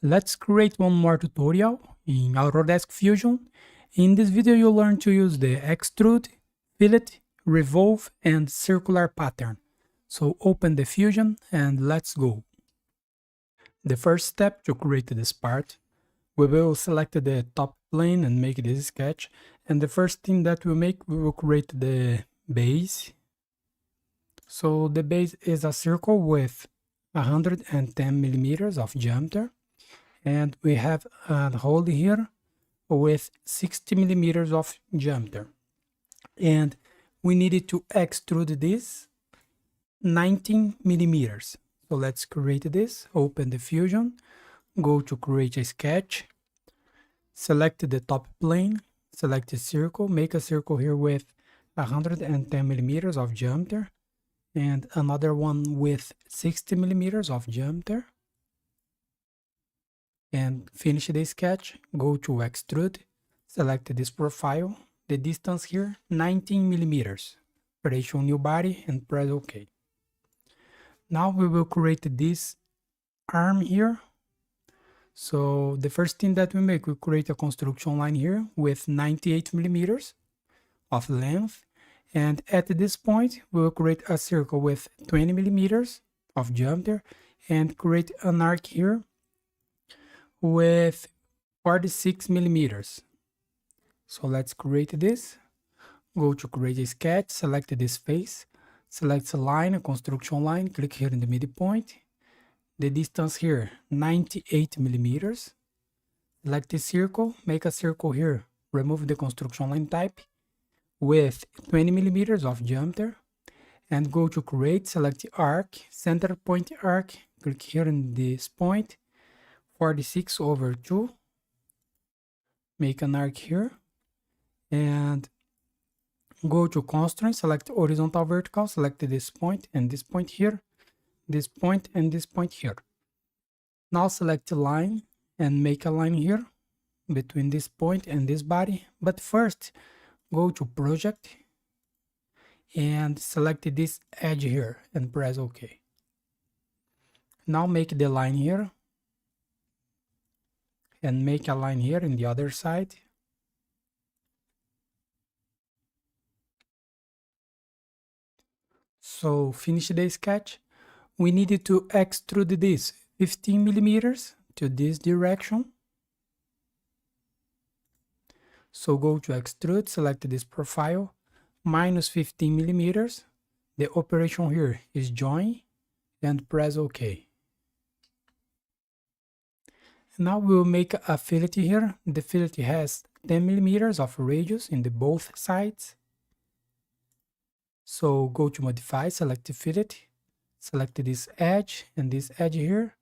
Let's create one more tutorial in Autodesk Fusion. In this video you'll learn to use the extrude, fillet, revolve and circular pattern. So open the Fusion and let's go. The first step to create this part, we will select the top plane and make this sketch. And the first thing that we'll make, we will create the base. So the base is a circle with 110 millimeters of diameter. And we have a hole here with 60 millimeters of diameter. And we needed to extrude this 19 millimeters. So let's create this, open the Fusion, go to create a sketch, select the top plane, select a circle, make a circle here with 110 millimeters of diameter, and another one with 60 millimeters of diameter. And finish the sketch, go to extrude, select this profile, the distance here 19 millimeters, create a new body and press OK. Now we will create this arm here. So the first thing that we make, we create a construction line here with 98 millimeters of length. And at this point, we will create a circle with 20 millimeters of diameter and create an arc here with 46 millimeters. So let's create this. Go to create a sketch, select this face, select a line, a construction line, click here in the midpoint. The distance here, 98 millimeters. Select the circle, make a circle here, remove the construction line type with 20 millimeters of diameter. And go to create, select the arc, center point arc, click here in this point. 46/2, make an arc here, and go to constraint, select horizontal vertical, select this point and this point here, this point and this point here. Now select a line and make a line here between this point and this body, but first go to project and select this edge here and press OK. Now make the line here and make a line here in the other side. So finish the sketch. We needed to extrude this 15 millimeters to this direction. So go to extrude, select this profile, minus 15 millimeters. The operation here is join and press OK. Now we will make a fillet here. The fillet has 10 millimeters of radius in the both sides. So go to modify, select the fillet, select this edge and this edge here,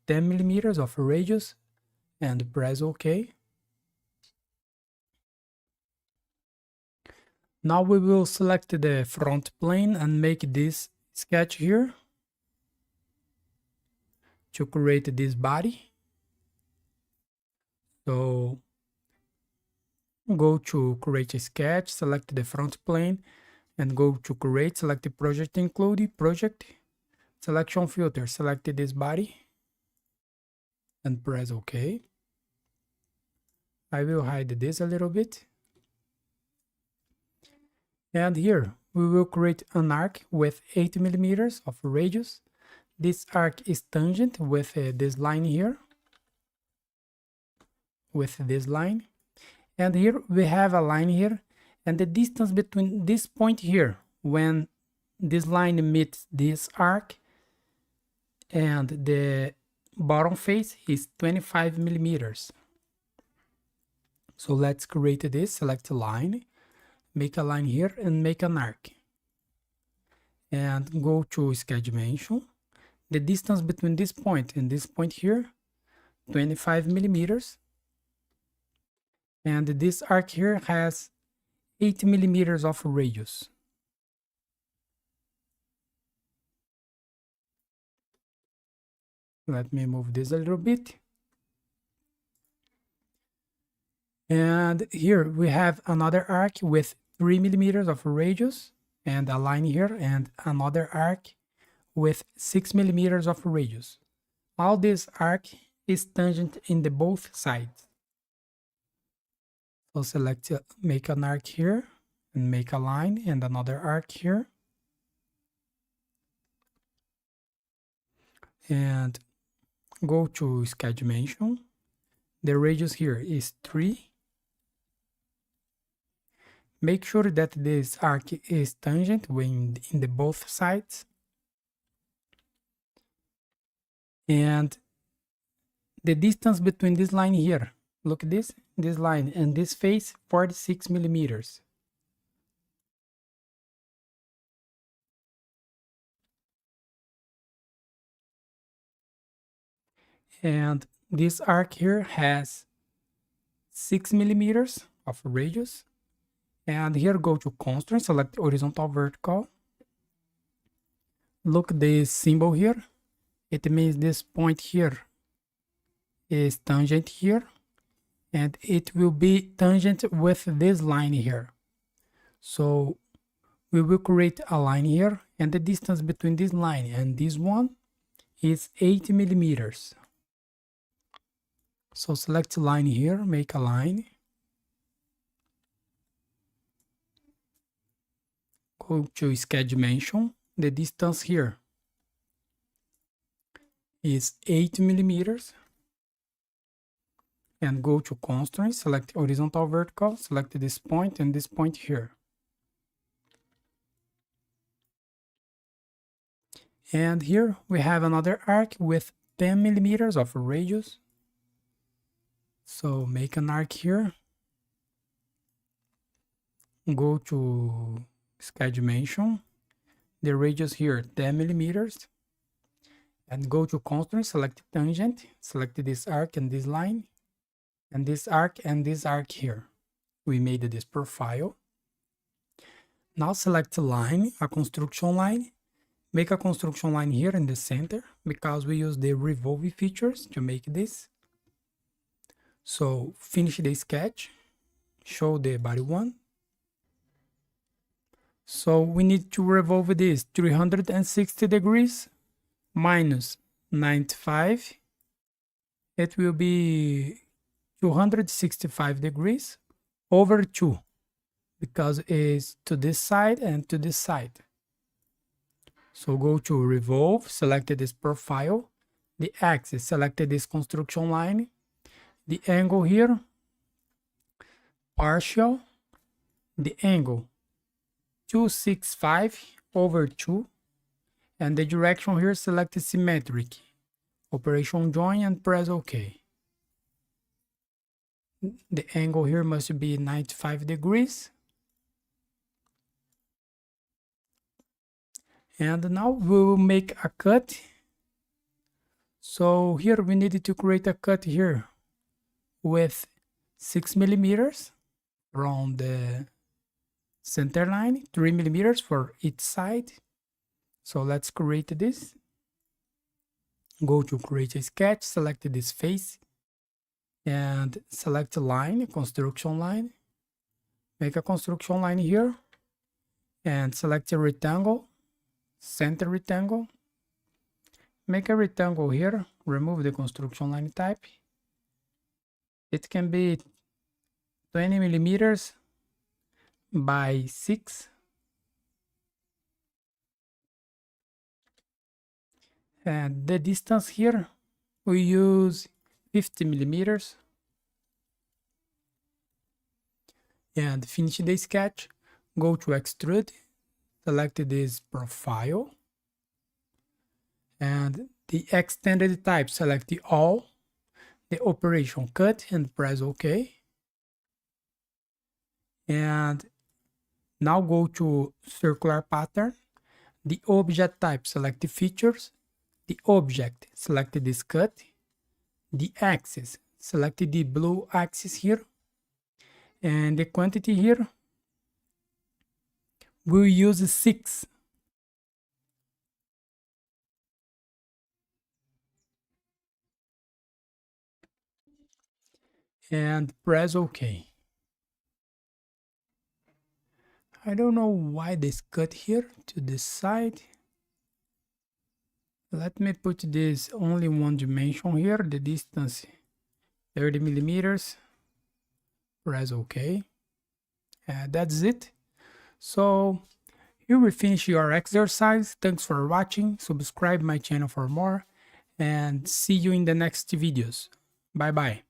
10 millimeters of radius and press OK. Now we will select the front plane and make this sketch here to create this body. So go to create a sketch, select the front plane and go to create, select the project include, project, selection filter, select this body and press OK. I will hide this a little bit. And here we will create an arc with 8 millimeters of radius. This arc is tangent with this line here. With this line, and here we have a line here, and the distance between this point here, when this line meets this arc and the bottom face, is 25 millimeters. So let's create this, select a line, make a line here and make an arc, and go to sketch dimension. The distance between this point and this point here, 25 millimeters. And this arc here has 8 millimeters of radius. Let me move this a little bit. And here we have another arc with 3 millimeters of radius and a line here, and another arc with 6 millimeters of radius. All this arc is tangent in the both sides. So select, make an arc here, and make a line and another arc here. And go to sketch dimension. The radius here is 3. Make sure that this arc is tangent when in the both sides. And the distance between this line here, look at this line and this face, 46 millimeters. And this arc here has 6 millimeters of radius. And here go to constraint, select horizontal vertical. Look this symbol here. It means this point here is tangent here. And it will be tangent with this line here. So we will create a line here. And the distance between this line and this one is 80 millimeters. So select line here, make a line. Go to sketch dimension. The distance here is 8 millimeters. And go to constraint, select horizontal vertical, select this point and this point here. And here we have another arc with 10 millimeters of radius. So make an arc here. Go to sketch dimension. The radius here 10 millimeters. And go to constraint, select tangent, select this arc and this line. And this arc here. We made this profile. Now select line, a construction line. Make a construction line here in the center because we use the Revolve features to make this. So finish the sketch, show the body one. So we need to revolve this 360 degrees minus 95. It will be 265 degrees over 2 because it's to this side and to this side. So go to Revolve, select this profile, the axis, select this construction line, the angle here, partial, the angle 265 over 2, and the direction here, select symmetric, operation join and press OK. The angle here must be 95 degrees. And now we will make a cut. So here we need to create a cut here with 6 millimeters from the center line, 3 millimeters for each side. So let's create this. Go to create a sketch, select this face and select a line, construction line. Make a construction line here and select a rectangle, center rectangle. Make a rectangle here, remove the construction line type. It can be 20 millimeters by 6. And the distance here, we use 50 millimeters. And finish the sketch. Go to Extrude, select this profile. And the extended type, select the all. The operation cut and press OK. And now go to circular pattern. The object type, select the features. The object, select this cut. The axis, select the blue axis here. And the quantity here, we'll use 6. And press OK. I don't know why this cut here to this side. Let me put this only one dimension here, the distance 30 millimeters. Press OK. That's it. So here we finish your exercise. Thanks for watching. Subscribe my channel for more and see you in the next videos. Bye bye.